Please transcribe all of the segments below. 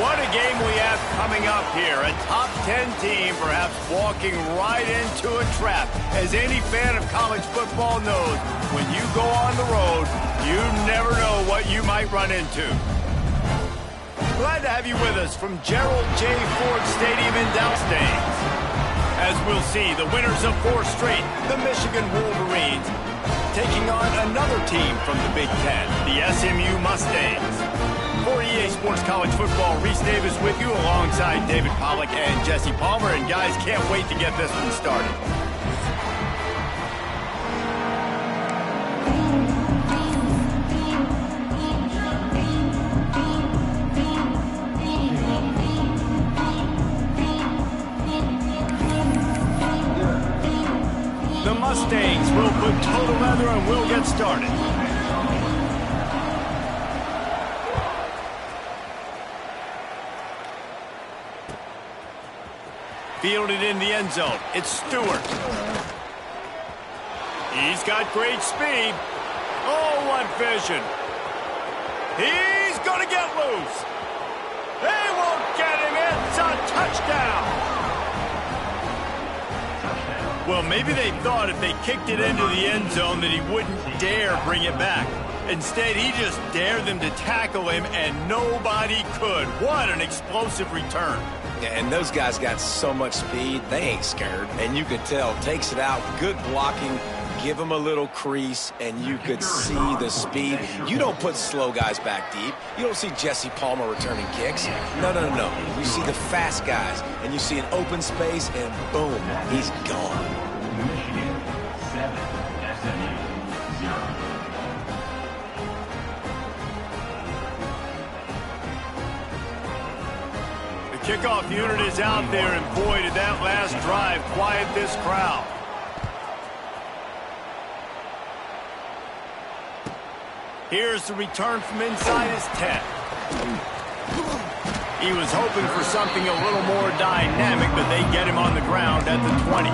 What a game we have coming up here. A top 10 team perhaps walking right into a trap. As any fan of college football knows, when you go on the road, you never know what you might run into. Glad to have you with us from Gerald J. Ford Stadium in Dallas. As we'll see, the winners of 4 straight, the Michigan Wolverines, taking on another team from the Big Ten, the SMU Mustangs. For EA Sports College Football, Reese Davis with you alongside David Pollack and Jesse Palmer. And guys, can't wait to get this one started. The Mustangs will put total leather and we'll get started. Fielded in the end zone. It's Stewart. He's got great speed. Oh, what vision. He's going to get loose. They won't get him. It's a touchdown. Well, maybe they thought if they kicked it into the end zone that he wouldn't dare bring it back. Instead, he just dared them to tackle him, and nobody could. What an explosive return. Yeah, and those guys got so much speed, they ain't scared. And you could tell, takes it out, good blocking, give him a little crease, and you could see the speed. You don't put slow guys back deep. You don't see Jesse Palmer returning kicks. No. You see the fast guys, and you see an open space, and boom, he's gone. Michigan 7, SMU 0. Kickoff unit is out there, and boy, did that last drive quiet this crowd. Here's the return from inside his 10. He was hoping for something a little more dynamic, but they get him on the ground at the 20.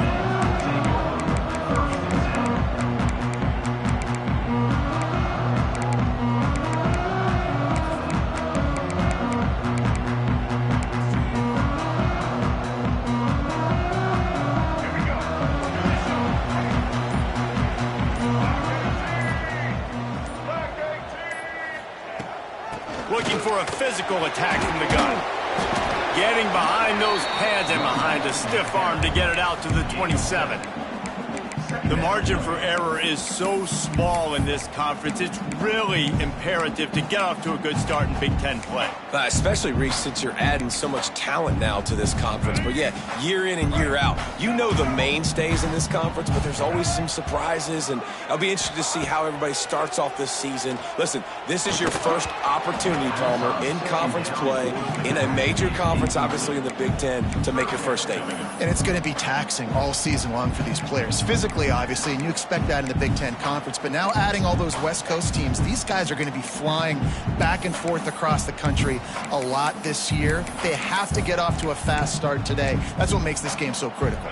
Looking for a physical attack from the gun. Getting behind those pads and behind a stiff arm to get it out to the 27. The margin for error is so small in this conference, it's really imperative to get off to a good start in Big Ten play. Especially, Reese, since you're adding so much talent now to this conference. But yeah, year in and year out, you know the mainstays in this conference, but there's always some surprises, and I'll be interested to see how everybody starts off this season. Listen, this is your first opportunity, Palmer, in conference play, in a major conference, obviously in the Big Ten, to make your first statement. And it's going to be taxing all season long for these players. Physically, obviously, and you expect that in the Big Ten Conference. But now adding all those West Coast teams, these guys are going to be flying back and forth across the country a lot this year. They have to get off to a fast start today. That's what makes this game so critical.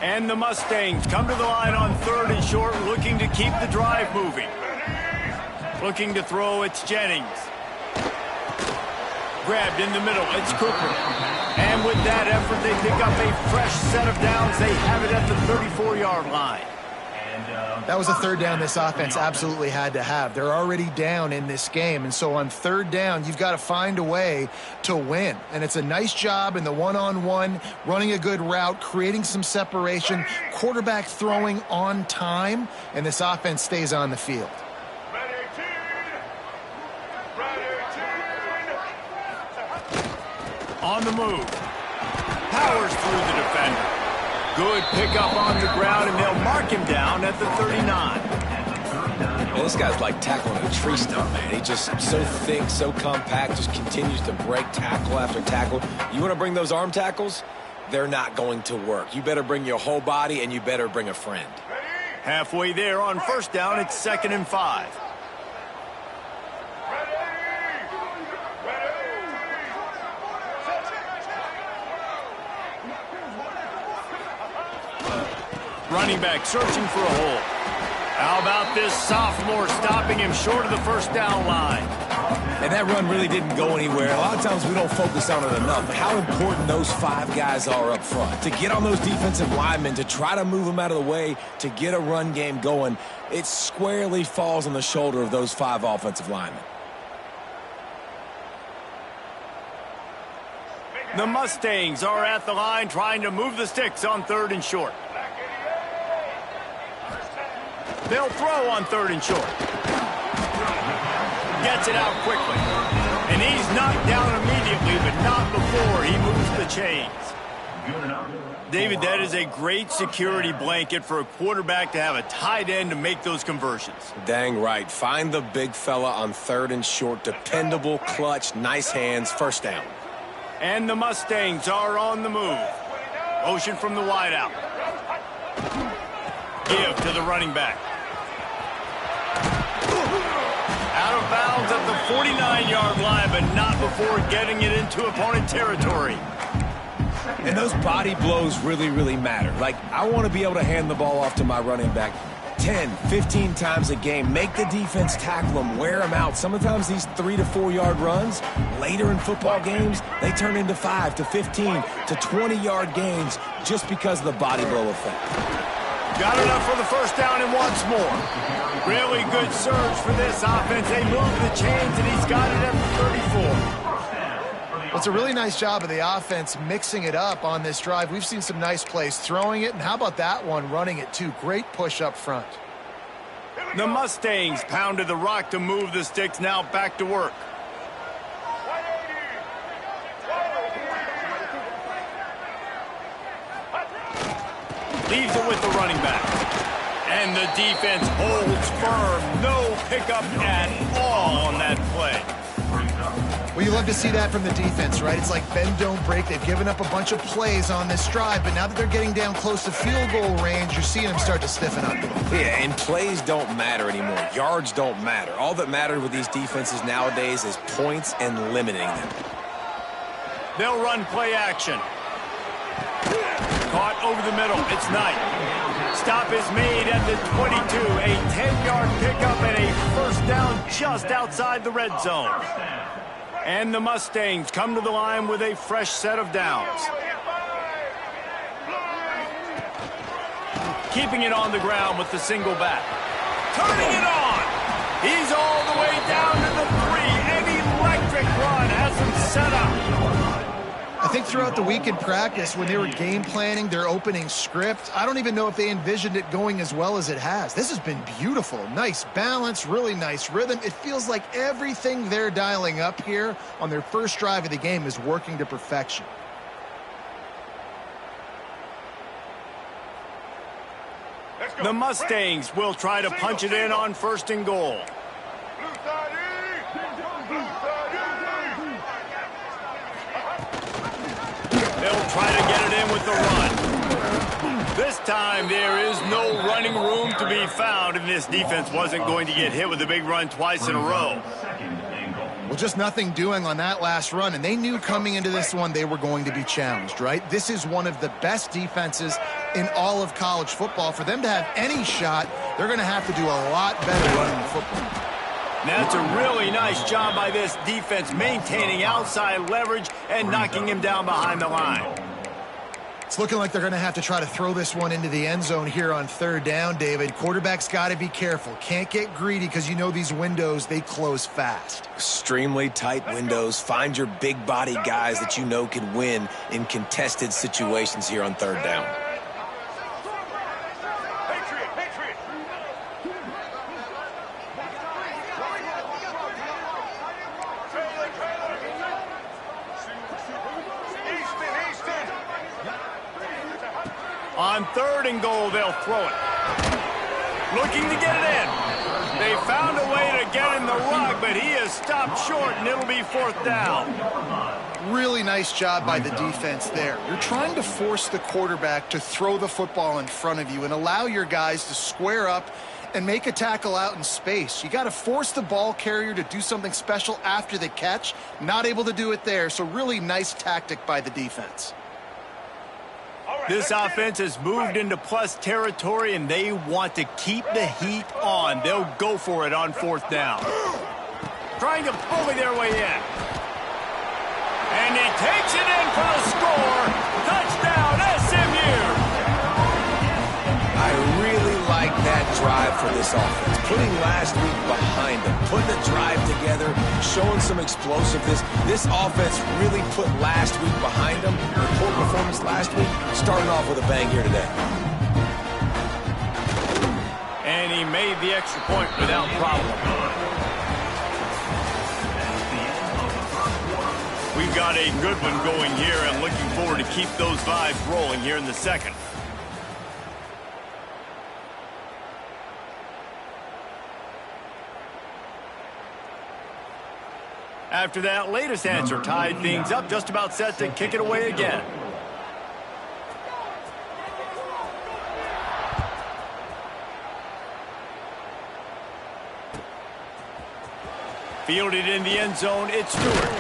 And the Mustangs come to the line on 3rd and short, looking to keep the drive moving. Looking to throw, it's Jennings. Grabbed in the middle, it's Cooper. And with that effort, they pick up a fresh set of downs. They have it at the 34-yard line. That was a 3rd down this offense absolutely had to have. They're already down in this game, and so on 3rd down, you've got to find a way to win. And it's a nice job in the one-on-one, running a good route, creating some separation, quarterback throwing on time, and this offense stays on the field. On the move. Powers through the defender. Good pickup on the ground, and they'll mark him down at the 39. Man, this guy's like tackling a tree stump, man. He's just so thick, so compact, just continues to break tackle after tackle. You want to bring those arm tackles? They're not going to work. You better bring your whole body, and you better bring a friend. Halfway there on 1st down, it's 2nd and 5. Running back searching for a hole. How about this sophomore stopping him short of the 1st down line? And that run really didn't go anywhere. A lot of times we don't focus on it enough, but how important those 5 guys are up front. To get on those defensive linemen, to try to move them out of the way, to get a run game going, it squarely falls on the shoulder of those 5 offensive linemen. The Mustangs are at the line trying to move the sticks on 3rd and short. They'll throw on 3rd and short. Gets it out quickly. And he's knocked down immediately, but not before he moves the chains. David, that is a great security blanket for a quarterback to have a tight end to make those conversions. Dang right. Find the big fella on 3rd and short. Dependable, clutch, nice hands, first down. And the Mustangs are on the move. Motion from the wideout. Give to the running back. Out of bounds at the 49-yard line, but not before getting it into opponent territory. And those body blows really, really matter. Like, I want to be able to hand the ball off to my running back 10, 15 times a game. Make the defense tackle them, wear them out. Sometimes these 3 to 4 yard runs, later in football games, they turn into 5 to 15 to 20-yard gains just because of the body blow effect. Got enough for the first down and once more. Really good surge for this offense. They move the chains, and he's got it at the 34. Well, it's a really nice job of the offense mixing it up on this drive. We've seen some nice plays throwing it, and how about that one running it too? Great push up front. The Mustangs pounded the rock to move the sticks, now back to work. Leaves it with the running back. And the defense holds firm. No pickup at all on that play. Well, you love to see that from the defense, right? It's like bend, don't break. They've given up a bunch of plays on this drive, but now that they're getting down close to field goal range, you're seeing them start to stiffen up. Yeah, and plays don't matter anymore. Yards don't matter. All that matters with these defenses nowadays is points and limiting them. They'll run play action. Caught over the middle. It's Knight. Stop is made at the 22. A 10-yard pickup and a first down just outside the red zone. And the Mustangs come to the line with a fresh set of downs. Keeping it on the ground with the single back. Turning it on. He's all the way down to the 3. An electric run has him set up. I think throughout the week in practice, when they were game planning their opening script, I don't even know if they envisioned it going as well as it has. This has been beautiful. Nice balance, really nice rhythm. It feels like everything they're dialing up here on their first drive of the game is working to perfection. The Mustangs will try to punch it in on 1st and goal. They'll try to get it in with the run. This time there is no running room to be found, and this defense wasn't going to get hit with a big run twice in a row. Well, just nothing doing on that last run, and they knew coming into this one they were going to be challenged, right? This is one of the best defenses in all of college football. For them to have any shot, they're going to have to do a lot better running the football. That's a really nice job by this defense, maintaining outside leverage and knocking him down behind the line. It's looking like they're going to have to try to throw this one into the end zone here on 3rd down, David. Quarterback's got to be careful. Can't get greedy because you know these windows, they close fast. Extremely tight windows. Find your big body guys that you know can win in contested situations here on 3rd down. On 3rd and goal, they'll throw it. Looking to get it in. They found a way to get in the rug, but he is stopped short, and it'll be 4th down. Really nice job by the defense there. You're trying to force the quarterback to throw the football in front of you and allow your guys to square up and make a tackle out in space. You got to force the ball carrier to do something special after the catch. Not able to do it there, so really nice tactic by the defense. This offense has moved into plus territory, and they want to keep the heat on. They'll go for it on 4th down. trying to bully their way in. And he takes it in for the score. Touchdown, SMU. I really like that drive for this offense. Putting last week behind them, putting the drive together, showing some explosiveness. This offense really put last week behind them. Their poor performance last week, starting off with a bang here today. And he made the extra point without problem. We've got a good one going here and looking forward to keep those vibes rolling here in the second. After that latest answer tied things up, just about set to kick it away again. Fielded in the end zone, it's Stewart.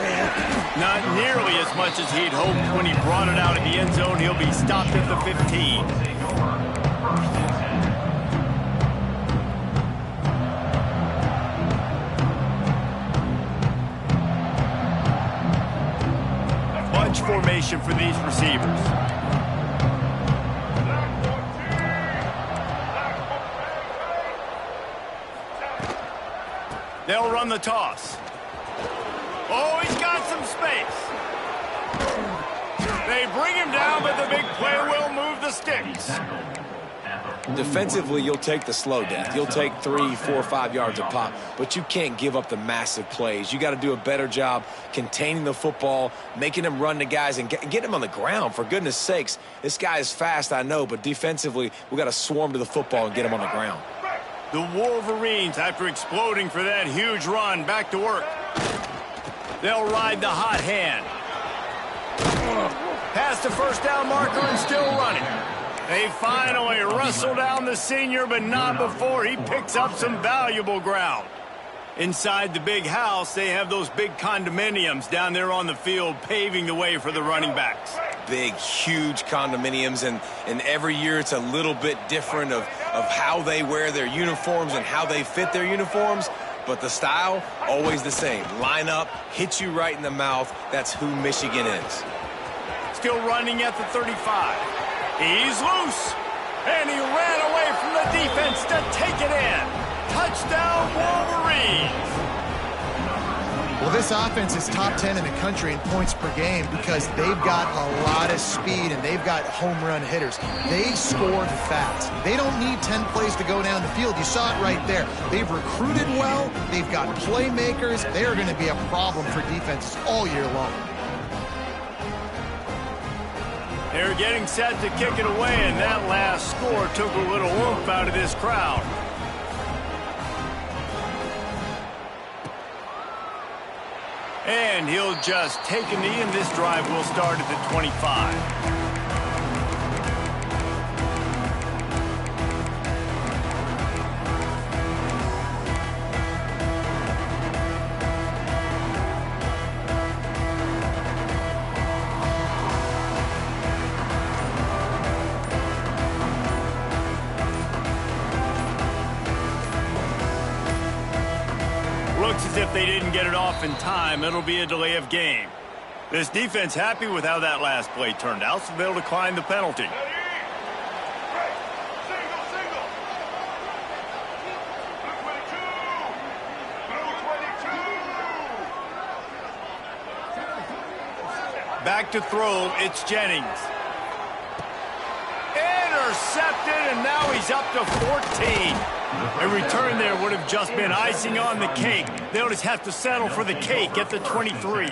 Not nearly as much as he'd hoped when he brought it out of the end zone. He'll be stopped at the 15. Bunch formation for these receivers. They'll run the toss. Oh, he's got some space. They bring him down, but the big play will move the sticks. Defensively, you'll take the slow death. You'll take 3, 4, 5 yards a pop, but you can't give up the massive plays. You got to do a better job containing the football, making them run the guys, and get him on the ground. For goodness sakes, this guy is fast, I know, but defensively, we got to swarm to the football and get him on the ground. The Wolverines, after exploding for that huge run, back to work. They'll ride the hot hand. Past the first down marker and still running. They finally wrestle down the senior, but not before he picks up some valuable ground. Inside the big house, they have those big condominiums down there on the field, paving the way for the running backs. Big, huge condominiums, and every year it's a little bit different of how they wear their uniforms and how they fit their uniforms, but the style, always the same. Line up, hit you right in the mouth. That's who Michigan is. Still running at the 35. He's loose, and he ran away from the defense to take it in. Touchdown, Wolverines. Well, this offense is top 10 in the country in points per game because they've got a lot of speed and they've got home run hitters. They scored fast. They don't need 10 plays to go down the field. You saw it right there. They've recruited well. They've got playmakers. They are going to be a problem for defenses all year long. They're getting set to kick it away, and that last score took a little oomph out of this crowd. And he'll just take a knee, and this drive will start at the 25. Looks as if they didn't get it off in time. It'll be a delay of game. This defense happy with how that last play turned out, so they'll decline the penalty. Back to throw, it's Jennings. Intercepted, and now he's up to 14. A return there would have just been icing on the cake. They'll just have to settle for the cake at the 23.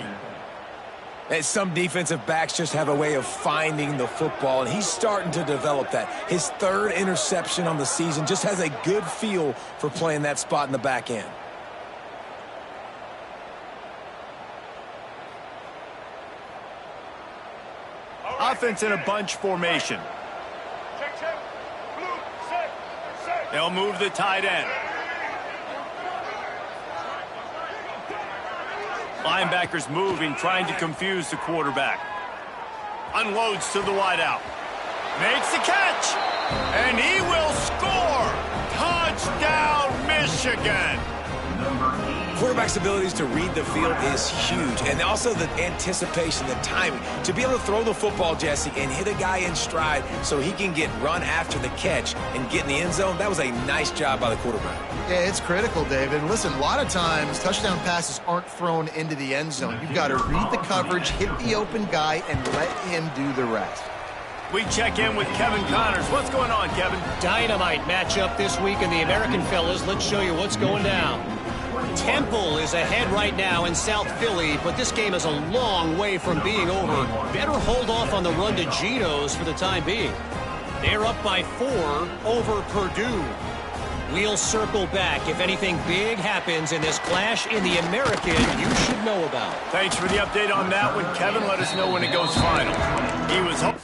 And some defensive backs just have a way of finding the football, and he's starting to develop that. His third interception on the season, just has a good feel for playing that spot in the back end. Offense in a bunch formation. They'll move the tight end. Linebackers moving, trying to confuse the quarterback. Unloads to the wideout. Makes the catch. And he will score. Touchdown, Michigan. quarterback's abilities to read the field is huge. And also the anticipation, the timing. To be able to throw the football, Jesse, and hit a guy in stride so he can get run after the catch and get in the end zone, that was a nice job by the quarterback. Yeah, it's critical, David. Listen, a lot of times touchdown passes aren't thrown into the end zone. You've got to read the coverage, hit the open guy, and let him do the rest. We check in with Kevin Connors. What's going on, Kevin? Dynamite matchup this week in the American, fellas. Let's show you what's going down. Temple is ahead right now in South Philly, but this game is a long way from being over. Better hold off on the run to Geno's for the time being. They're up by 4 over Purdue. We'll circle back. If anything big happens in this clash in the American, you should know about. Thanks for the update on that one, Kevin. Let us know when it goes final. He was hoping.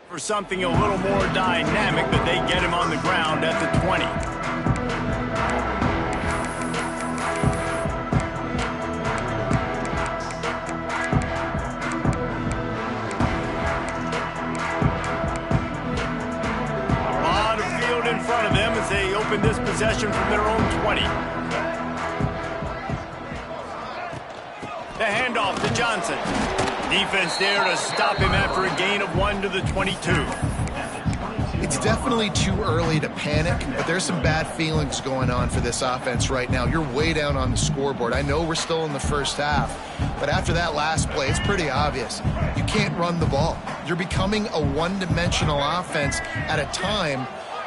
For something a little more dynamic, but they get him on the ground at the 20. A lot of field in front of them as they open this possession from their own 20. The handoff to Johnson. Defense there to stop him after a gain of 1 to the 22. It's definitely too early to panic, but there's some bad feelings going on for this offense right now. You're way down on the scoreboard. I know we're still in the first half, but after that last play, it's pretty obvious. You can't run the ball. You're becoming a one-dimensional offense at a time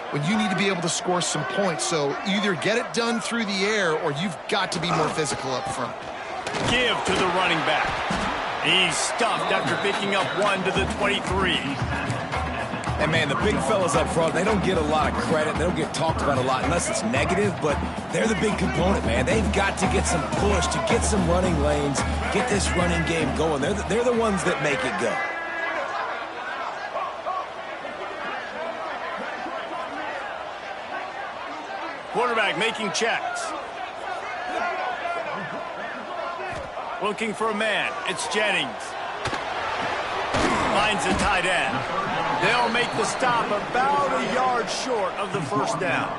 when you need to be able to score some points. So either get it done through the air or you've got to be more physical up front. Give to the running back. He's stuffed after picking up 1 to the 23. And, man, the big fellas up front, they don't get a lot of credit. They don't get talked about a lot unless it's negative, but they're the big component, man. They've got to get some push, to get some running lanes, get this running game going. They're the ones that make it go. Quarterback making checks. Looking for a man. It's Jennings. Finds a tight end. They'll make the stop about a yard short of the first down.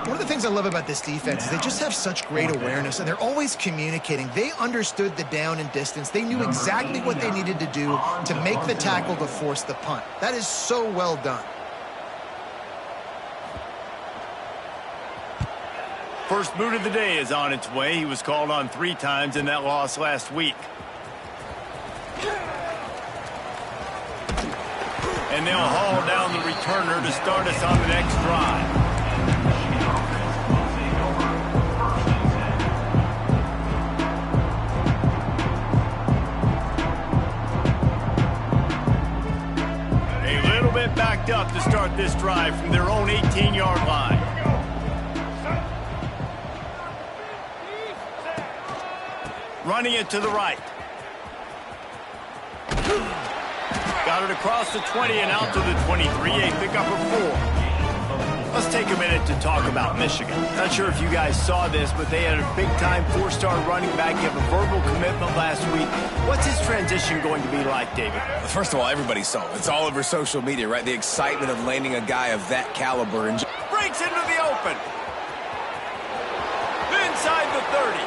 One of the things I love about this defense is they just have such great awareness, and they're always communicating. They understood the down and distance. They knew exactly what they needed to do to make the tackle to force the punt. That is so well done. First boot of the day is on its way. He was called on 3 times in that loss last week. And they'll haul down the returner to start us on the next drive. A little bit backed up to start this drive from their own 18-yard line. Running it to the right. Got it across the 20 and out to the 23. A pickup of 4. Let's take a minute to talk about Michigan. Not sure if you guys saw this, but they had a big-time 4-star running back give a verbal commitment last week. What's his transition going to be like, David? First of all, everybody saw it. It's all over social media, right? The excitement of landing a guy of that caliber. And breaks into the open. Inside the 30.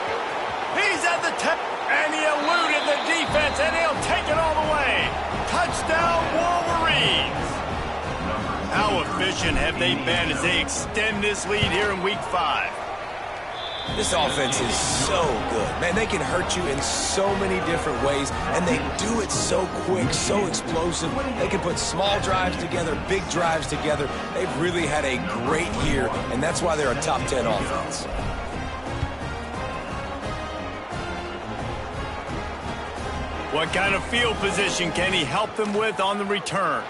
He's at the 10. And he eluded the defense, and he'll take it all the way. Touchdown, Wolverines. How efficient have they been as they extend this lead here in Week 5? This offense is so good. Man, they can hurt you in so many different ways, and they do it so quick, so explosive. They can put small drives together, big drives together. They've really had a great year, and that's why they're a top 10 offense. What kind of field position can he help them with on the return?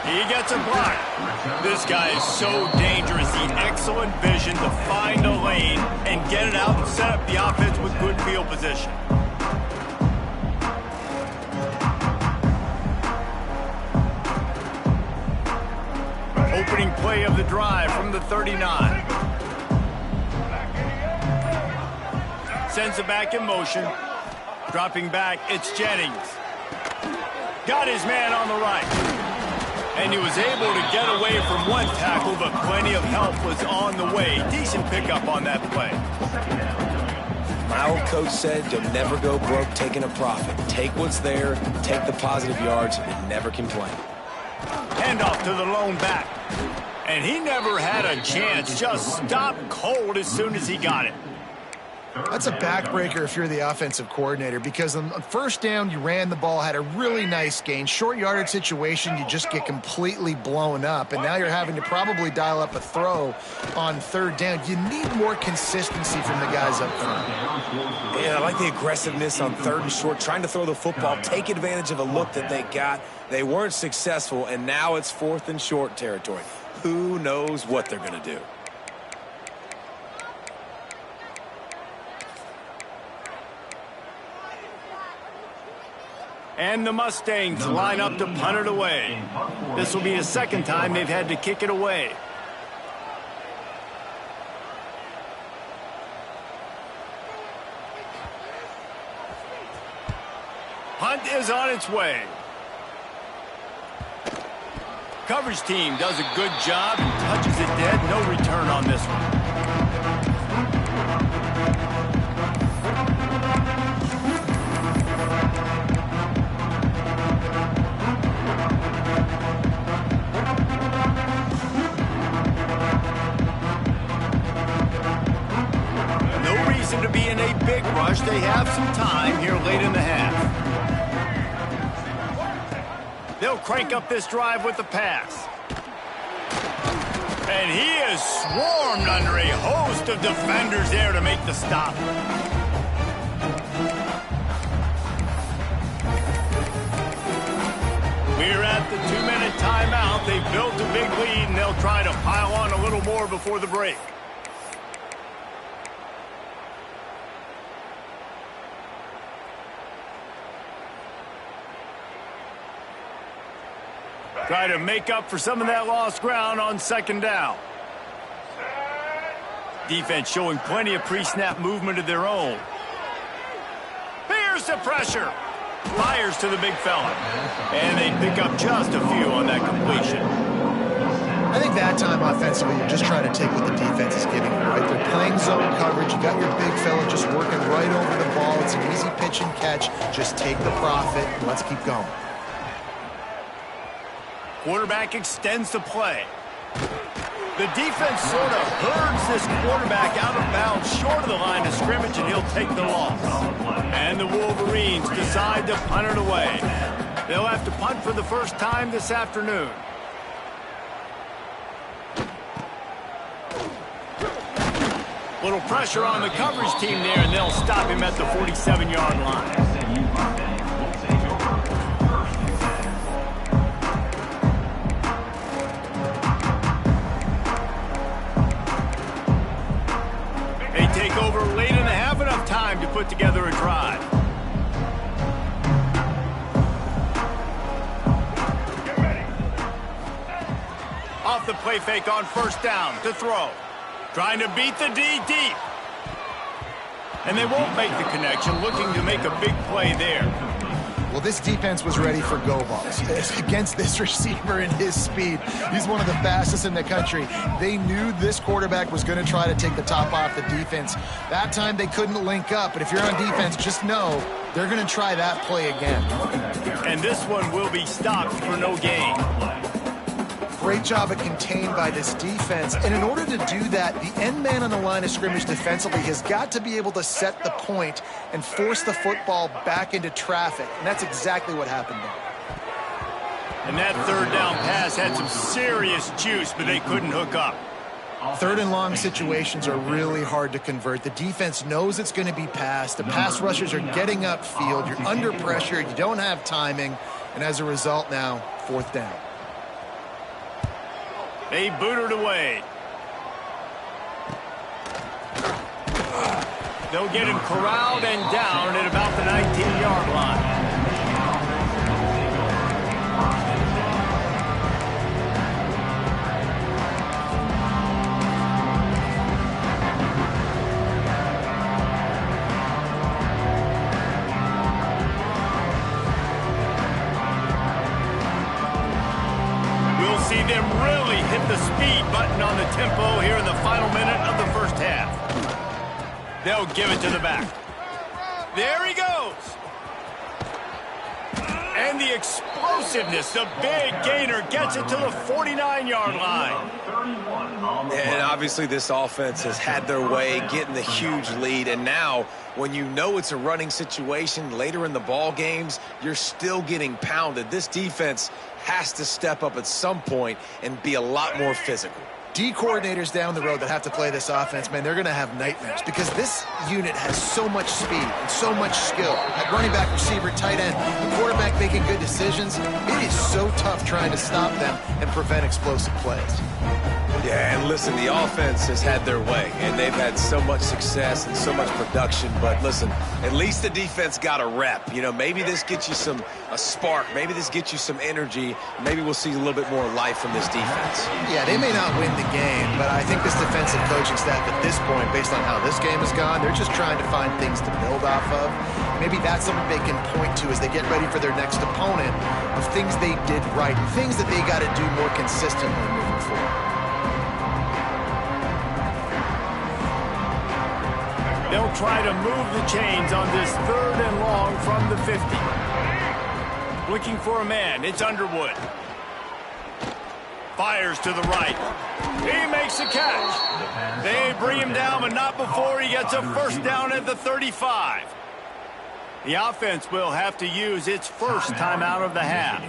He gets a block. This guy is so dangerous. The excellent vision to find a lane and get it out and set up the offense with good field position. Opening play of the drive from the 39. Sends it back in motion. Dropping back, it's Jennings. Got his man on the right. And he was able to get away from one tackle, but plenty of help was on the way. Decent pickup on that play. My old coach said you'll never go broke taking a profit. Take what's there, take the positive yards, and never complain. Handoff to the lone back. And he never had a chance. Just stopped cold as soon as he got it. That's a backbreaker if you're the offensive coordinator, because on first down, you ran the ball, had a really nice gain. Short yardage situation, you just get completely blown up, and now you're having to probably dial up a throw on third down. You need more consistency from the guys up front. Yeah, I like the aggressiveness on third and short, trying to throw the football, take advantage of a look that they got. They weren't successful, and now it's fourth and short territory. Who knows what they're going to do? And the Mustangs line up to punt it away. This will be the second time they've had to kick it away. Punt is on its way. Coverage team does a good job and touches it dead. No return on this one. To be in a big rush. They have some time here late in the half. They'll crank up this drive with the pass. And he is swarmed under a host of defenders there to make the stop. We're at the 2-minute timeout. They've built a big lead, and they'll try to pile on a little more before the break. Try to make up for some of that lost ground on second down. Defense showing plenty of pre-snap movement of their own. Here's the pressure. Fires to the big fella. And they pick up just a few on that completion. I think that time offensively, you're just trying to take what the defense is giving you, right? They're playing zone coverage. You got your big fella just working right over the ball. It's an easy pitch and catch. Just take the profit and let's keep going. Quarterback extends the play. The defense sort of herds this quarterback out of bounds short of the line of scrimmage, and he'll take the loss. And the Wolverines decide to punt it away. They'll have to punt for the first time this afternoon. Little pressure on the coverage team there, and they'll stop him at the 47-yard line. They take over late in the half, enough time to put put together a drive. Off the play fake on first down to throw. Trying to beat the D deep. And they won't make the connection, looking to make a big play there. Well, this defense was ready for go balls against this receiver and his speed. He's one of the fastest in the country. They knew this quarterback was going to try to take the top off the defense. That time they couldn't link up, but if you're on defense, just know they're going to try that play again. And this one will be stopped for no gain. Great job of contained by this defense. And in order to do that, the end man on the line of scrimmage defensively has got to be able to set the point and force the football back into traffic. And that's exactly what happened there. And that third down pass had some serious juice, but they couldn't hook up. Third and long situations are really hard to convert. The defense knows it's going to be passed. The pass rushers are getting upfield. You're under pressure. You don't have timing. And as a result now, fourth down. They boot it away. They'll get him corralled and down at about the 19-yard line. See them really hit the speed button on the tempo here in the final minute of the first half. They'll give it to the back. There he goes. And the explosiveness, the big gainer gets it to the 49-yard line. And obviously this offense has had their way, getting the huge lead. And now, when you know it's a running situation later in the ball games, you're still getting pounded. This defense has to step up at some point and be a lot more physical. D coordinators down the road that have to play this offense, man, they're going to have nightmares because this unit has so much speed and so much skill. At running back, receiver, tight end, the quarterback making good decisions. It is so tough trying to stop them and prevent explosive plays. Yeah, and listen, the offense has had their way, and they've had so much success and so much production. But listen, at least the defense got a rep. You know, maybe this gets you a spark. Maybe this gets you some energy. Maybe we'll see a little bit more life from this defense. Yeah, they may not win the game, but I think this defensive coaching staff at this point, based on how this game has gone, they're just trying to find things to build off of. Maybe that's something they can point to as they get ready for their next opponent of things they did right and things that they got to do more consistently moving forward. They'll try to move the chains on this third and long from the 50. Looking for a man. It's Underwood. Fires to the right. He makes a catch. They bring him down, but not before he gets a first down at the 35. The offense will have to use its first timeout of the half.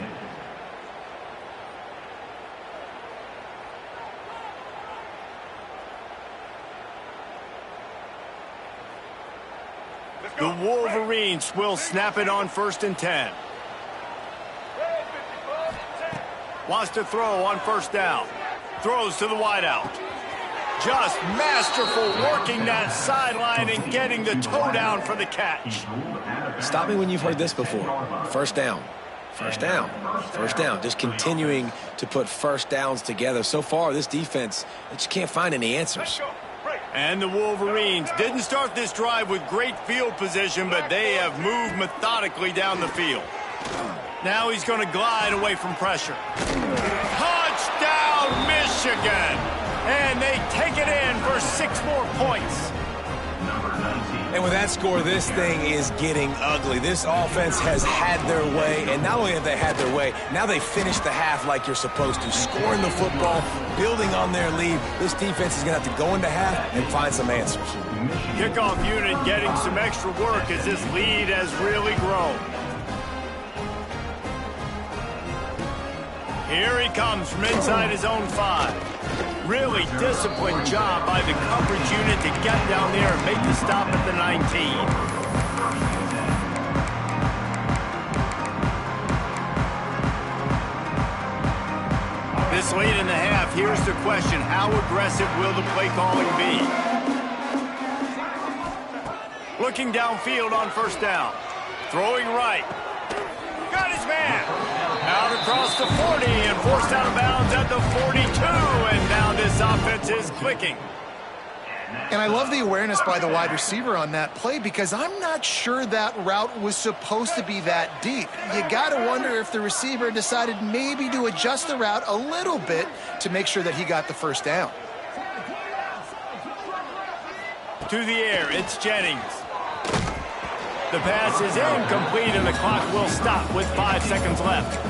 The Wolverines will snap it on 1st and 10. Wants to throw on first down. Throws to the wideout. Just masterful working that sideline and getting the toe down for the catch. Stop me when you've heard this before. First down. First down. First down. Just continuing to put first downs together. So far, this defense, they just can't find any answers. And the Wolverines didn't start this drive with great field position, but they have moved methodically down the field. Now he's going to glide away from pressure. Touchdown, Michigan! And they take it in for 6 more points. And with that score, this thing is getting ugly. This offense has had their way, and not only have they had their way, now they finish the half like you're supposed to, scoring the football, building on their lead. This defense is going to have to go into half and find some answers. Kickoff unit getting some extra work as this lead has really grown. Here he comes from inside his own 5. Really disciplined job by the coverage unit to get down there and make the stop at the 19. This late in the half, here's the question. How aggressive will the play calling be? Looking downfield on first down. Throwing right. Got his man. Out across the 40 and forced out of bounds at the 42. And now this offense is clicking. And I love the awareness by the wide receiver on that play because I'm not sure that route was supposed to be that deep. You got to wonder if the receiver decided maybe to adjust the route a little bit to make sure that he got the first down. To the air, it's Jennings. The pass is incomplete and the clock will stop with 5 seconds left.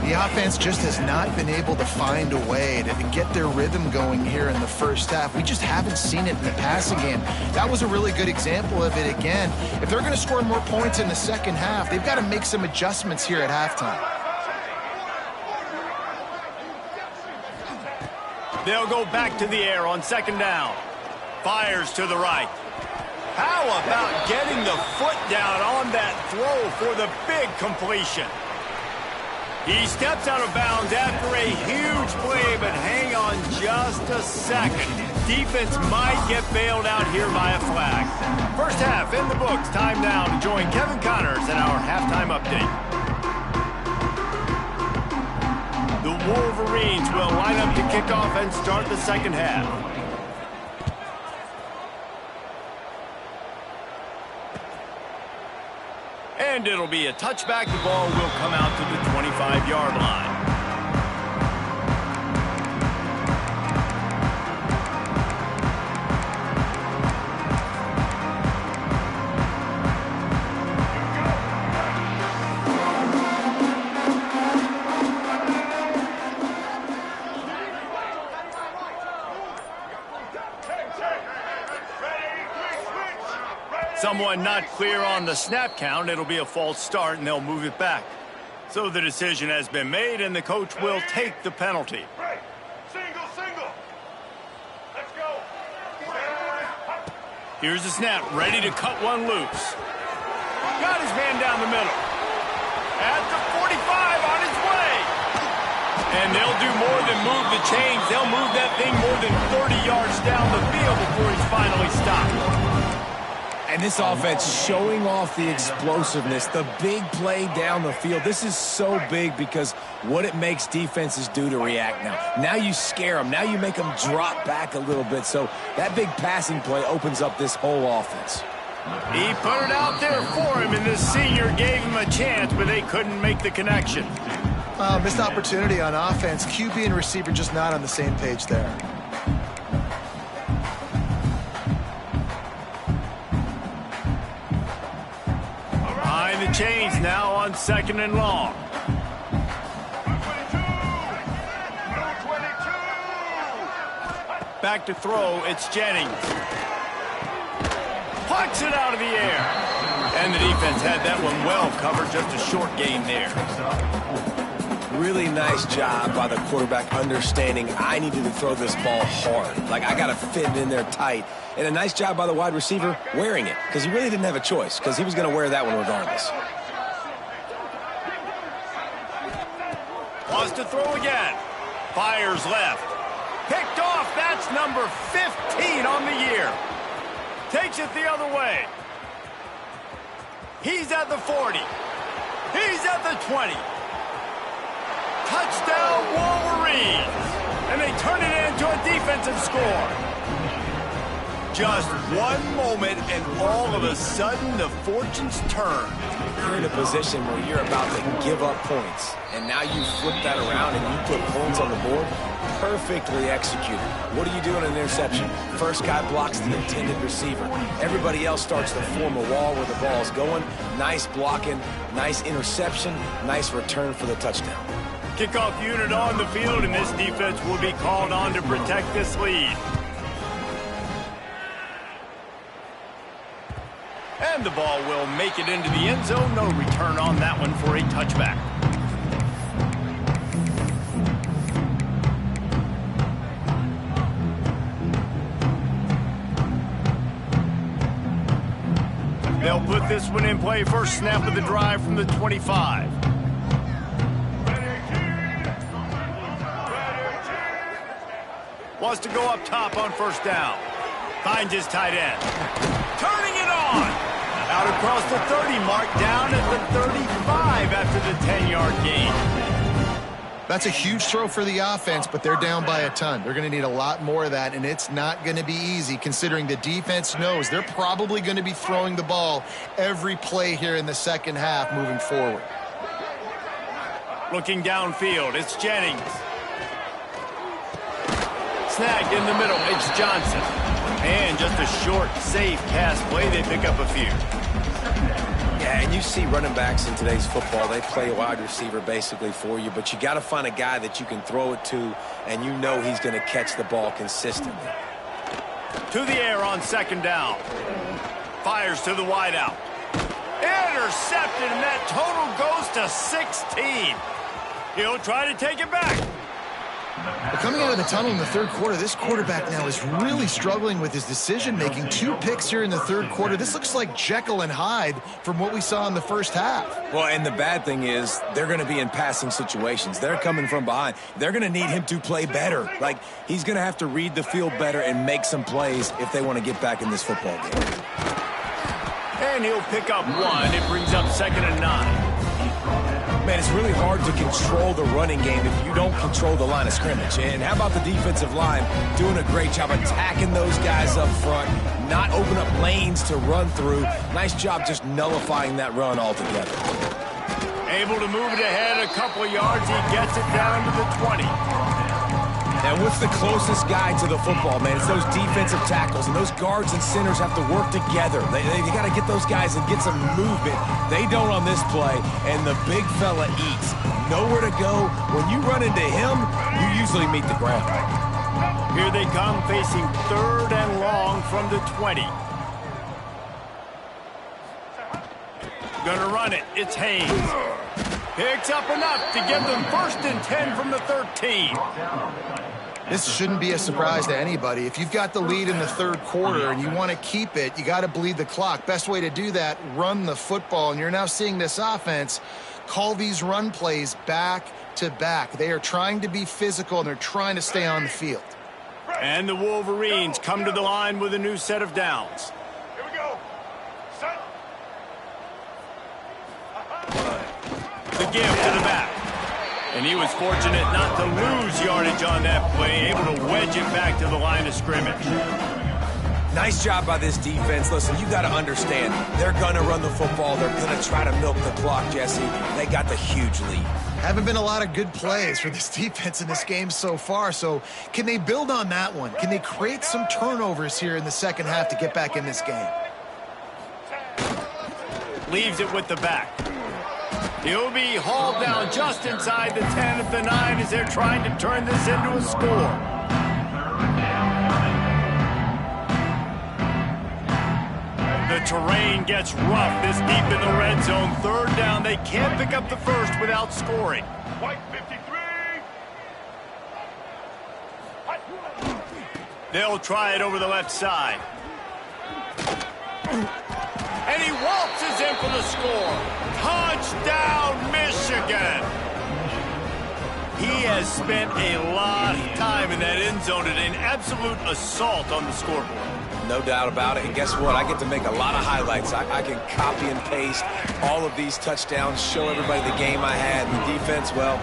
The offense just has not been able to find a way to get their rhythm going here in the first half. We just haven't seen it in the passing game. That was a really good example of it again. If they're going to score more points in the second half, they've got to make some adjustments here at halftime. They'll go back to the air on second down. Fires to the right. How about getting the foot down on that throw for the big completion? He steps out of bounds after a huge play, but hang on just a second. Defense might get bailed out here by a flag. First half in the books. Time now to join Kevin Connors in our halftime update. The Wolverines will line up to kick off and start the second half. And it'll be a touchback. The ball will come out to the 25-yard line. Someone not clear on the snap count. It'll be a false start, and they'll move it back. So the decision has been made, and the coach will take the penalty. Single. Let's go. Here's the snap, ready to cut one loose. Got his man down the middle. At the 45, on his way. And they'll do more than move the chains. They'll move that thing more than 30 yards down the field before he's finally stopped. And this offense showing off the explosiveness, the big play down the field. This is so big because what it makes defenses do to react now. Now you scare them. Now you make them drop back a little bit. So that big passing play opens up this whole offense. He put it out there for him, and the senior gave him a chance, but they couldn't make the connection. Missed opportunity on offense. QB and receiver just not on the same page there. The chains now on second and long. Back to throw, it's Jennings. Plucks it out of the air. And the defense had that one well covered, just a short gain there. Really nice job by the quarterback understanding I needed to throw this ball hard. Like, I got to fit it in there tight. And a nice job by the wide receiver wearing it, because he really didn't have a choice, because he was going to wear that one regardless. Wants to throw again. Fires left. Picked off. That's number 15 on the year. Takes it the other way. He's at the 40. He's at the 20. Touchdown Wolverines. And they turn it into a defensive score. Just one moment, and all of a sudden, the fortunes turn. You're in a position where you're about to give up points, and now you flip that around and you put points on the board. Perfectly executed. What do you do in an interception? First guy blocks the intended receiver. Everybody else starts to form a wall where the ball's going. Nice blocking, nice interception, nice return for the touchdown. Kickoff unit on the field, and this defense will be called on to protect this lead. And the ball will make it into the end zone. No return on that one for a touchback. They'll put this one in play. First snap of the drive from the 25. Wants to go up top on first down. Finds his tight end. Turning it on. Out across the 30 mark, down at the 35 after the 10-yard gain. That's a huge throw for the offense, but they're down by a ton. They're going to need a lot more of that, and it's not going to be easy considering the defense knows they're probably going to be throwing the ball every play here in the second half moving forward. Looking downfield, it's Jennings. Snagged in the middle, it's Johnson. And just a short, safe pass play, they pick up a few. Yeah, and you see running backs in today's football, they play a wide receiver basically for you, but you got to find a guy that you can throw it to, and you know he's going to catch the ball consistently. To the air on second down. Fires to the wideout. Intercepted, and that total goes to 16. He'll try to take it back. But coming out of the tunnel in the third quarter, this quarterback now is really struggling with his decision-making. 2 picks here in the third quarter. This looks like Jekyll and Hyde from what we saw in the first half. Well, and the bad thing is they're going to be in passing situations. They're coming from behind. They're going to need him to play better. Like, he's going to have to read the field better and make some plays if they want to get back in this football game. And he'll pick up 1. It brings up 2nd and 9. Man, it's really hard to control the running game if you don't control the line of scrimmage. And how about the defensive line doing a great job attacking those guys up front, not open up lanes to run through. Nice job just nullifying that run altogether. Able to move it ahead a couple of yards. He gets it down to the 20. And what's the closest guy to the football, man? It's those defensive tackles, and those guards and centers have to work together. They got to get those guys and get some movement. They don't on this play, and the big fella eats. Nowhere to go. When you run into him, you usually meet the ground. Here they come, facing 3rd and long from the 20. Gonna run it. It's Haynes. Picks up enough to give them 1st and 10 from the 13. This shouldn't be a surprise to anybody. If you've got the lead in the third quarter and you want to keep it, you got to bleed the clock. Best way to do that, run the football. And you're now seeing this offense call these run plays back to back. They are trying to be physical, and they're trying to stay on the field. And the Wolverines come to the line with a new set of downs. Here we go. Set. The give to the back. And he was fortunate not to lose yardage on that play, able to wedge it back to the line of scrimmage. Nice job by this defense. Listen, you got to understand, they're going to run the football. They're going to try to milk the clock, Jesse. They got the huge lead. Haven't been a lot of good plays for this defense in this game so far, so can they build on that one? Can they create some turnovers here in the second half to get back in this game? Leaves it with the back. He'll be hauled down just inside the 10 of the 9 as they're trying to turn this into a score. The terrain gets rough this deep in the red zone. 3rd down, they can't pick up the first without scoring. White 53. They'll try it over the left side. And he waltzes in for the score. Touchdown, Michigan! He has spent a lot of time in that end zone and an absolute assault on the scoreboard. No doubt about it. And guess what? I get to make a lot of highlights. I can copy and paste all of these touchdowns, show everybody the game I had. And the defense, well,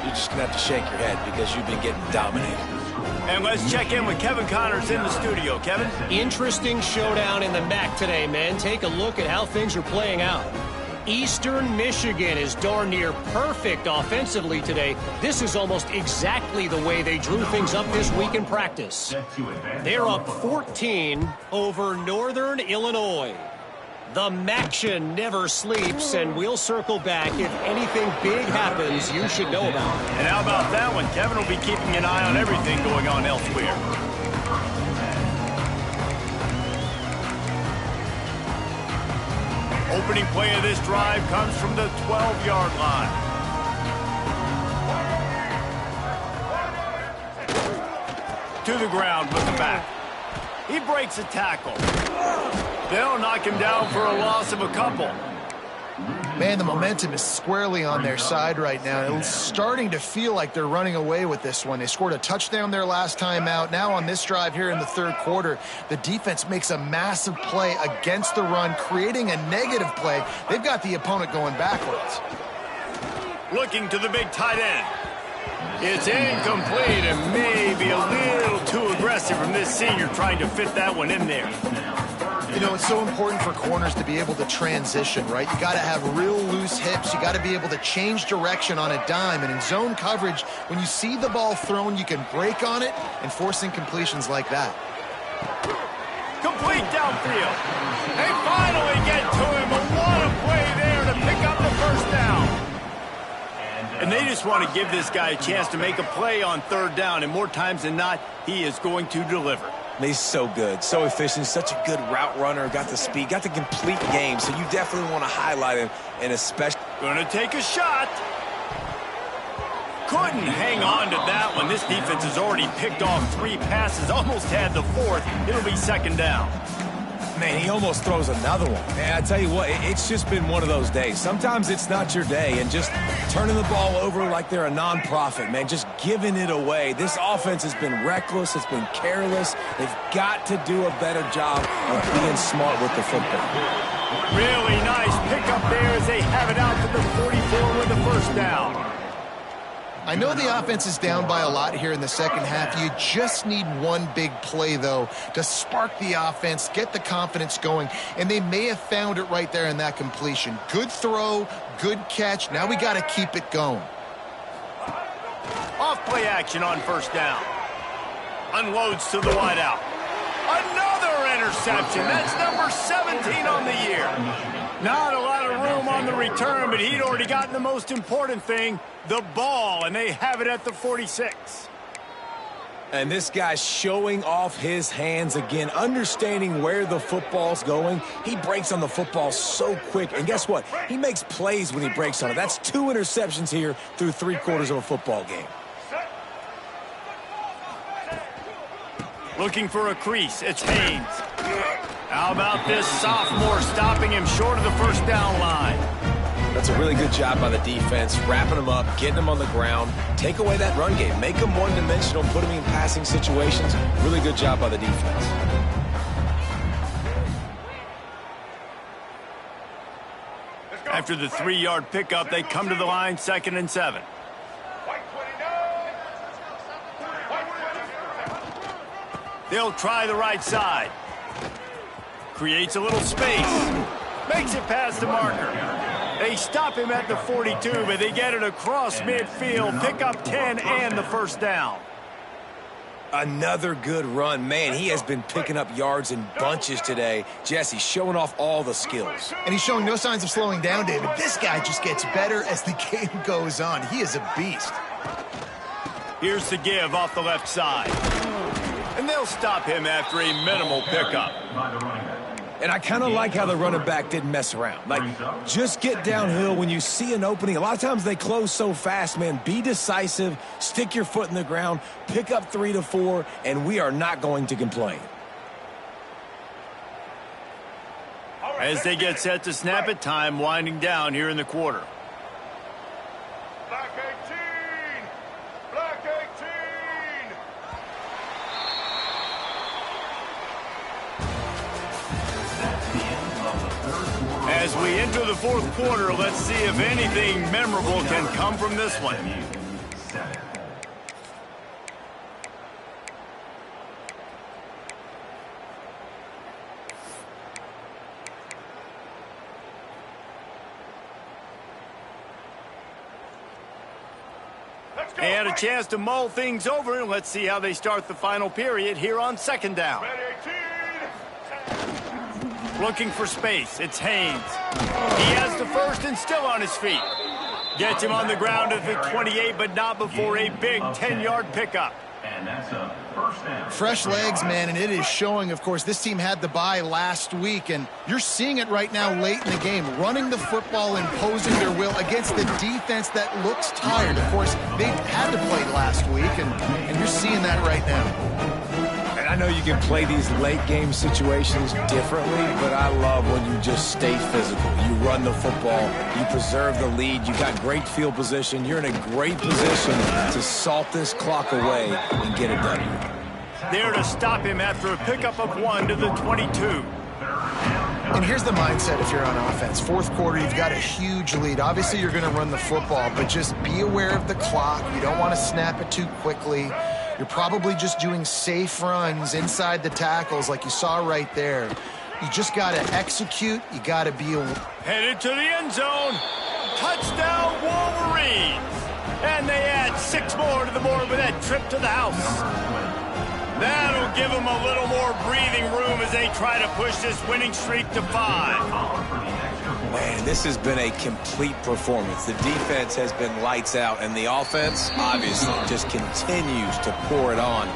you're just going to have to shake your head because you've been getting dominated. And let's check in with Kevin Connors in the studio. Kevin? Interesting showdown in the MAC today, man. Take a look at how things are playing out. Eastern Michigan is darn near perfect offensively today. This is almost exactly the way they drew things up this week in practice. They're up 14 over Northern Illinois. The Maction never sleeps, and we'll circle back if anything big happens you should know about. And how about that one? Kevin will be keeping an eye on everything going on elsewhere. Opening play of this drive comes from the 12-yard line. To the ground with the back. He breaks a tackle. They'll knock him down for a loss of a couple. Man, the momentum is squarely on their side right now. It's starting to feel like they're running away with this one. They scored a touchdown their last time out. Now on this drive here in the third quarter, the defense makes a massive play against the run, creating a negative play. They've got the opponent going backwards. Looking to the big tight end. It's incomplete and maybe a little too aggressive from this senior trying to fit that one in there. You know, it's so important for corners to be able to transition, right? You got to have real loose hips. You got to be able to change direction on a dime. And in zone coverage, when you see the ball thrown, you can break on it and force incompletions like that. Complete downfield. They finally get to him, but what a play there to pick up the first down. And they just want to give this guy a chance to make a play on third down, and more times than not, he is going to deliver. He's so good, so efficient, such a good route runner, got the speed, got the complete game, so you definitely want to highlight him, and especially... Going to take a shot. Couldn't hang on to that one. This defense has already picked off 3 passes, almost had the 4th. It'll be second down. Man, he almost throws another one. Man, I tell you what, it's just been one of those days. Sometimes it's not your day, and just turning the ball over like they're a nonprofit, man, just giving it away. This offense has been reckless. It's been careless. They've got to do a better job of being smart with the football. Really nice pickup there as they have it out to the 44 with the first down. I know the offense is down by a lot here in the second half. You just need one big play, though, to spark the offense, get the confidence going, and they may have found it right there in that completion. Good throw, good catch. Now we got to keep it going. Off play action on first down. Unloads to the wideout. Another interception. That's number 17 on the year. Not a lot of room on the return, but he'd already gotten the most important thing, the ball, and they have it at the 46. And this guy's showing off his hands again, understanding where the football's going. He breaks on the football so quick, and guess what? He makes plays when he breaks on it. That's 2 interceptions here through 3 quarters of a football game. Looking for a crease, it's Haynes. How about this sophomore stopping him short of the first down line? That's a really good job by the defense, wrapping him up, getting him on the ground, take away that run game, make him one-dimensional, put him in passing situations. Really good job by the defense. After the 3-yard pickup, they come to the line, 2nd and 7. They'll try the right side. Creates a little space. Makes it past the marker. They stop him at the 42, but they get it across midfield. Pick up 10 and the first down. Another good run. Man, he has been picking up yards in bunches today. Jesse showing off all the skills. And he's showing no signs of slowing down, David. This guy just gets better as the game goes on. He is a beast. Here's the give off the left side. And they'll stop him after a minimal pickup. And I kind of like how the running back didn't mess around. Like, just get downhill when you see an opening. A lot of times they close so fast, man. Be decisive, stick your foot in the ground, pick up 3 to 4, and we are not going to complain. As they get set to snap it, time winding down here in the quarter. Black 18! Black 18! As we enter the fourth quarter, let's see if anything memorable can come from this one. And a chance to mull things over, and let's see how they start the final period here on second down. Red 18! Looking for space, it's Haynes. He has the first and still on his feet. Gets him on the ground at the 28, but not before a big 10-yard pickup. And that's a first down. Fresh legs, man, and it is showing. Of course, this team had the bye last week, and you're seeing it right now late in the game, running the football, imposing their will against the defense that looks tired. Of course, they had to play last week, and you're seeing that right now. And I know you can play these late game situations differently, but I love when you just stay physical. You run the football, you preserve the lead, you got great field position, you're in a great position to salt this clock away and get it done. There to stop him after a pickup of 1 to the 22. And here's the mindset if you're on offense. Fourth quarter, you've got a huge lead. Obviously, you're going to run the football, but just be aware of the clock. You don't want to snap it too quickly. You're probably just doing safe runs inside the tackles like you saw right there. You just got to execute. You got to be headed to the end zone. Touchdown, Wolverines. And they add 6 more to the board with that trip to the house. That'll give them a little more breathing room as they try to push this winning streak to 5. Man, this has been a complete performance. The defense has been lights out, and the offense, obviously, just continues to pour it on.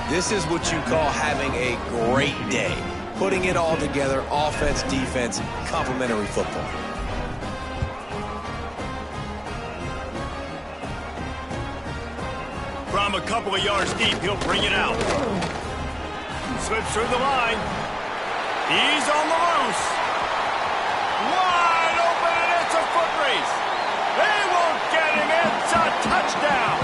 This is what you call having a great day. Putting it all together, offense, defense, complementary football. From a couple of yards deep, he'll bring it out. Slips through the line. He's on the loose. Wide open, and it's a foot race. They won't get him. It's a touchdown.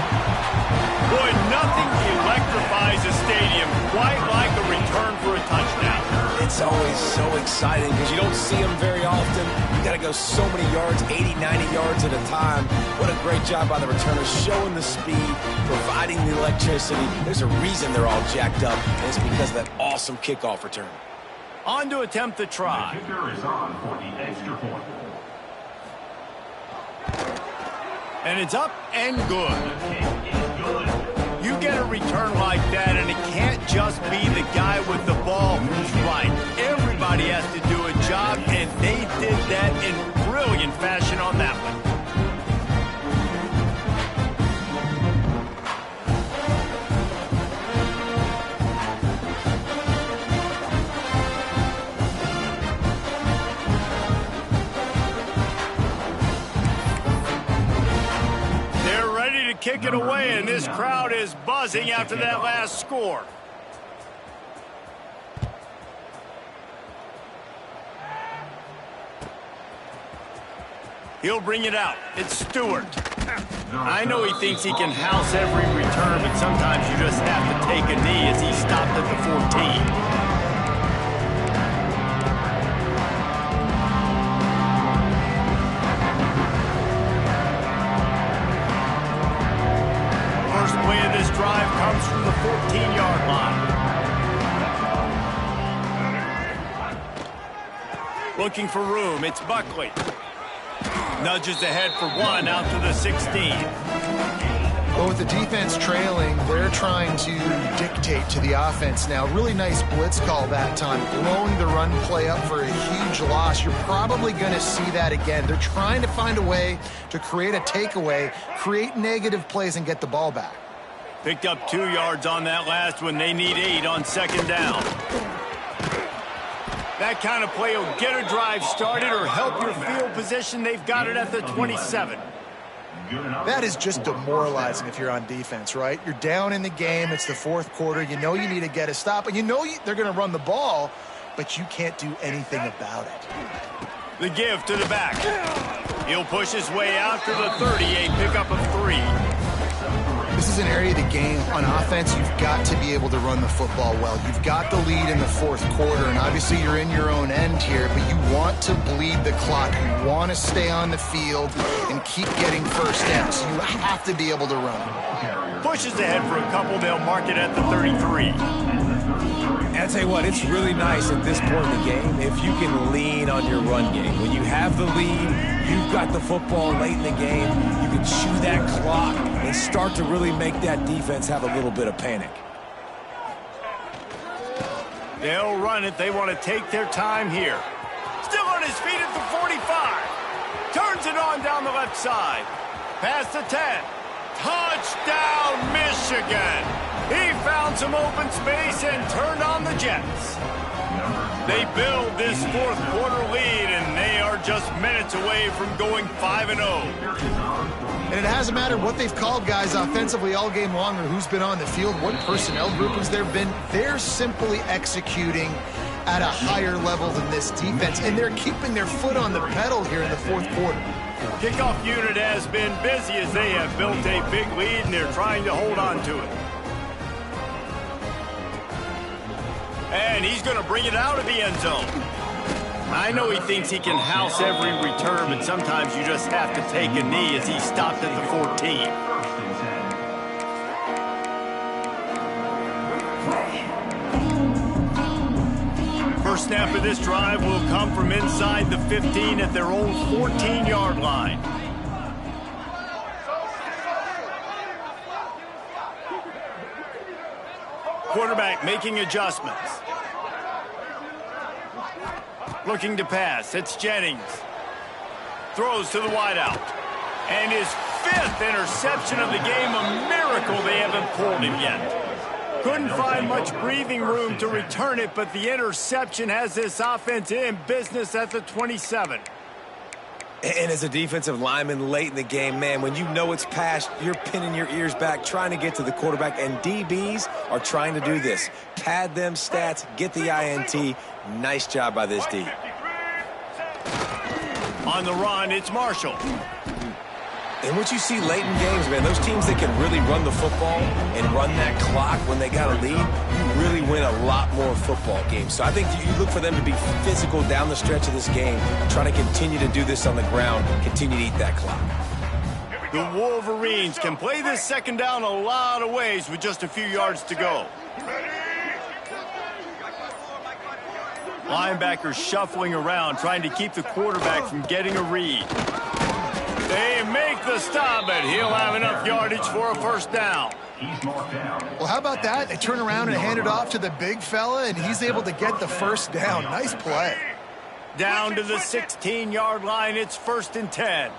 Boy, nothing electrifies a stadium quite like a return for a touchdown. It's always so exciting because you don't see them very often. You got to go so many yards, 80, 90 yards at a time. What a great job by the returners, showing the speed, providing the electricity. There's a reason they're all jacked up, and it's because of that awesome kickoff return. On to attempt the try. The kicker is on for the extra point. And it's up and good. The kick is good. You get a return like that, and it can't just be the guy with the ball who's right. Everybody has to do a job, and they did that in brilliant fashion on that one. Kick it away, and this crowd is buzzing after that last score. He'll bring it out. It's Stewart. I know he thinks he can house every return, but sometimes you just have to take a knee as he stopped at the 14. Drive comes from the 14-yard line. Looking for room, it's Buckley. Nudges ahead for 1 out to the 16. Well, with the defense trailing, they're trying to dictate to the offense now. Really nice blitz call that time, blowing the run play up for a huge loss. You're probably going to see that again. They're trying to find a way to create a takeaway, create negative plays, and get the ball back. Picked up 2 yards on that last one. They need 8 on second down. That kind of play will get a drive started or help your field position. They've got it at the 27. That is just demoralizing if you're on defense, right? You're down in the game. It's the fourth quarter. You know you need to get a stop, and you know they're going to run the ball, but you can't do anything about it. The give to the back. He'll push his way out to the 38, pickup of 3. This is an area of the game on offense you've got to be able to run the football well. You've got the lead in the fourth quarter, and obviously you're in your own end here, but you want to bleed the clock. You want to stay on the field and keep getting first downs. So you have to be able to run. Pushes ahead for a couple. They'll mark it at the 33. And I tell you what, it's really nice at this point in the game if you can lean on your run game. When you have the lead, you've got the football late in the game, you can chew that clock and start to really make that defense have a little bit of panic. They'll run it. They want to take their time here. Still on his feet at the 45. Turns it on down the left side. Past the 10. Touchdown, Michigan. He found some open space and turned on the Jets. They build this fourth quarter lead, and they are just minutes away from going 5-0. And it hasn't mattered what they've called guys offensively all game long or who's been on the field, what personnel groupings there have been. They're simply executing at a higher level than this defense, and they're keeping their foot on the pedal here in the fourth quarter. Kickoff unit has been busy as they have built a big lead, and they're trying to hold on to it. And he's going to bring it out of the end zone. I know he thinks he can house every return, but sometimes you just have to take a knee as he stopped at the 14. First snap of this drive will come from inside the 15 at their own 14-yard line. Quarterback making adjustments. Looking to pass. It's Jennings. Throws to the wideout. And his 5th interception of the game. A miracle they haven't pulled him yet. Couldn't find much breathing room to return it, but the interception has this offense in business at the 27. And as a defensive lineman late in the game, man, when you know it's past, you're pinning your ears back, trying to get to the quarterback, and DBs are trying to do this. Pad them stats, get the INT. Nice job by this D. On the run, it's Marshall. And what you see late in games, man, those teams that can really run the football and run that clock when they got a lead, you really win a lot more football games. So I think you look for them to be physical down the stretch of this game, try to continue to do this on the ground, continue to eat that clock. The Wolverines can play this second down a lot of ways with just a few yards to go. Linebackers shuffling around, trying to keep the quarterback from getting a read. They make the stop, but he'll have enough yardage for a first down. Well, how about that? They turn around and hand it off to the big fella, and he's able to get the first down. Nice play. Down to the 16-yard line. It's 1st and 10. 180!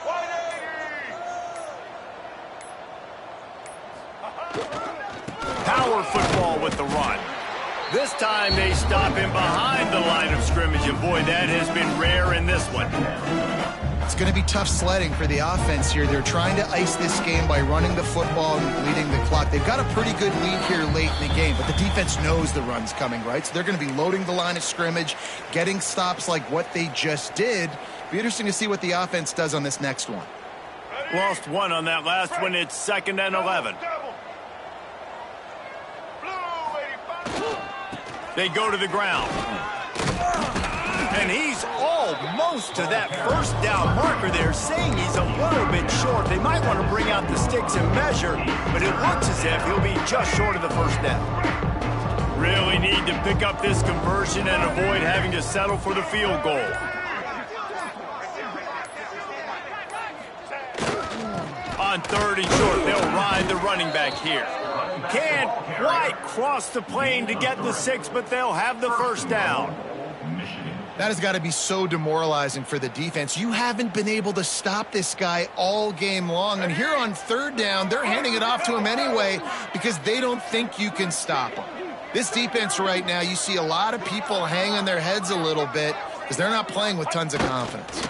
180! Power football with the run. This time they stop him behind the line of scrimmage, and boy, that has been rare in this one. It's going to be tough sledding for the offense here. They're trying to ice this game by running the football and leading the clock. They've got a pretty good lead here late in the game, but the defense knows the run's coming, right? So they're going to be loading the line of scrimmage, getting stops like what they just did. Be interesting to see what the offense does on this next one. Lost one on that last one. It's 2nd and 11. They go to the ground. And he's almost to that first down marker there, saying he's a little bit short. They might want to bring out the sticks and measure, but it looks as if he'll be just short of the first down. Really need to pick up this conversion and avoid having to settle for the field goal. On 3rd and short, they'll ride the running back here. Can't quite cross the plane to get the 6, but they'll have the first down. That has got to be so demoralizing for the defense. You haven't been able to stop this guy all game long. And here on 3rd down, they're handing it off to him anyway because they don't think you can stop him. This defense right now, you see a lot of people hanging their heads a little bit because they're not playing with tons of confidence.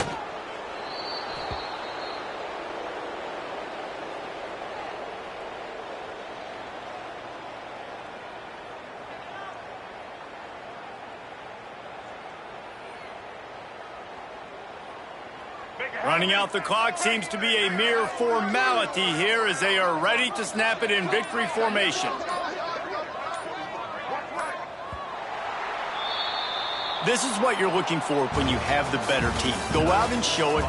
Running out the clock seems to be a mere formality here as they are ready to snap it in victory formation. This is what you're looking for when you have the better team. Go out and show it.